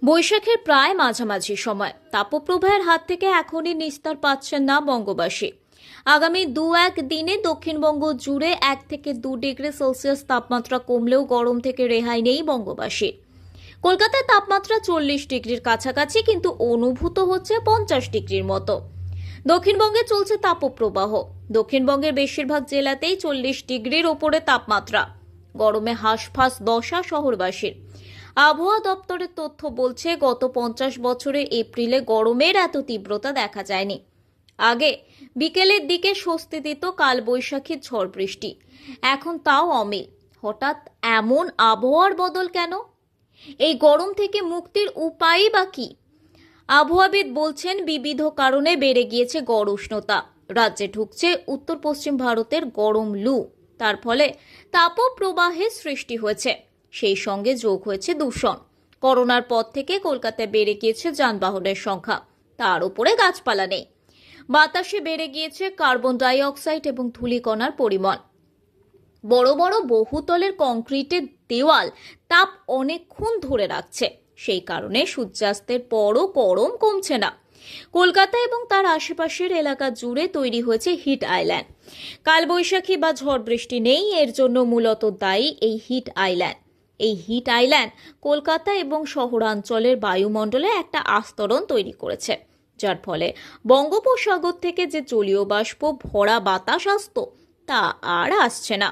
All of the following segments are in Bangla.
বৈশাখের প্রায় মাঝামাঝি সময় তাপপ্রবাহের হাত থেকে এখনই নিস্তার পাচ্ছেন না বঙ্গবাসী। আগামী 2-1 দিনে দক্ষিণবঙ্গ জুড়ে 1 থেকে 2 ডিগ্রি সেলসিয়াস তাপমাত্রা কমলেও গরম থেকে রেহাই নেই বঙ্গবাসীর। কলকাতায় তাপমাত্রা 40 ডিগ্রির কাছাকাছি, কিন্তু অনুভূত হচ্ছে 50 ডিগ্রির মতো। দক্ষিণবঙ্গে চলছে তাপপ্রবাহ। দক্ষিণবঙ্গের বেশিরভাগ জেলাতেই 40 ডিগ্রির ওপরে তাপমাত্রা। গরমে হাঁসফাঁস দশা শহরবাসীর। আবহাওয়া দপ্তরের তথ্য বলছে, গত 50 বছরে এপ্রিলে গরমের এত তীব্রতা দেখা যায়নি। আগে বিকেলের দিকে স্বস্তি দিত কালবৈশাখী ঝড় বৃষ্টি, এখন তাও অমিল। হঠাৎ এমন আবহাওয়ার বদল কেন? এই গরম থেকে মুক্তির উপায়ই বা কি? আবহাওয়াবিদ বলছেন, বিবিধ কারণে বেড়ে গিয়েছে গড় উষ্ণতা। রাজ্যে ঢুকছে উত্তর পশ্চিম ভারতের গরম লু, তার ফলে তাপপ্রবাহের সৃষ্টি হয়েছে। সেই সঙ্গে যোগ হয়েছে দূষণ। করোনার পর থেকে কলকাতায় বেড়ে গিয়েছে যানবাহনের সংখ্যা, তার উপরে গাছপালা নেই। বাতাসে বেড়ে গিয়েছে কার্বন ডাই অক্সাইড এবং ধূলিকণার পরিমাণ। বড় বড় বহুতলের কংক্রিটের দেওয়াল তাপ অনেকক্ষণ ধরে রাখছে, সেই কারণে সূর্যাস্তের পরও গরম কমছে না। কলকাতা এবং তার আশেপাশের এলাকা জুড়ে তৈরি হয়েছে হিট আইল্যান্ড। কালবৈশাখী বা ঝড় বৃষ্টি নেই, এর জন্য মূলত দায়ী এই হিট আইল্যান্ড। এই হিট আইল্যান্ড কলকাতা এবং শহরাঞ্চলের বায়ুমণ্ডলে একটা আস্তরণ তৈরি করেছে, যার ফলে বঙ্গোপসাগর থেকে যে জলীয় বাষ্প ভরা বাতাস আসত, তা আর আসছে না।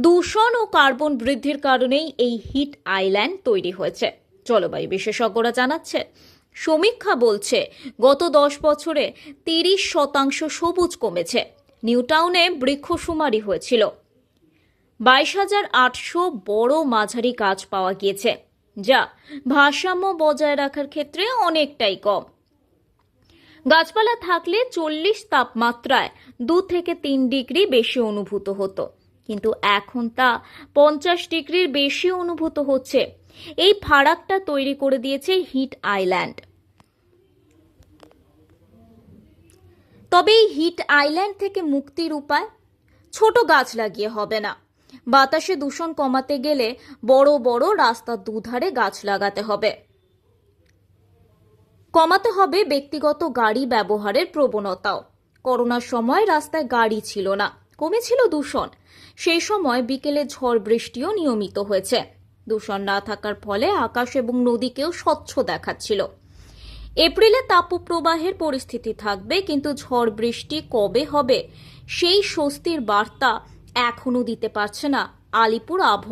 দূষণ ও কার্বন বৃদ্ধির কারণেই এই হিট আইল্যান্ড তৈরি হয়েছে। জলবায়ু বিশেষজ্ঞরা জানাচ্ছে, সমীক্ষা বলছে গত 10 বছরে 30% সবুজ কমেছে। নিউটাউনে বৃক্ষসুমারি হয়েছিল। 22,800 বড় মাঝারি গাছ পাওয়া গিয়েছে, যা ভারসাম্য বজায় রাখার ক্ষেত্রে অনেকটাই কম। গাছপালা থাকলে 40 তাপমাত্রায় 2 থেকে 3 ডিগ্রি বেশি অনুভূত হতো, কিন্তু এখন তা 50 ডিগ্রির বেশি অনুভূত হচ্ছে। এই ফারাকটা তৈরি করে দিয়েছে হিট আইল্যান্ড। তবে এই হিট আইল্যান্ড থেকে মুক্তির উপায়? ছোট গাছ লাগিয়ে হবে না। বাতাসে দূষণ কমাতে গেলে বড় বড় রাস্তার দুধারে গাছ লাগাতে হবে। কমাতে হবে ব্যক্তিগত গাড়ি ব্যবহারের প্রবণতাও। করোনার সময় রাস্তায় গাড়ি ছিল না, কমেছিল দূষণ। সেই সময় বিকেলে ঝড় বৃষ্টিও নিয়মিত হয়েছে। দূষণ না থাকার ফলে আকাশ এবং নদীকেও স্বচ্ছ দেখাচ্ছিল। এপ্রিলে তাপপ্রবাহের পরিস্থিতি থাকবে, কিন্তু ঝড় বৃষ্টি কবে হবে সেই স্বস্তির বার্তা এখনো দিতে পারছে না আলিপুর আবহাওয়া।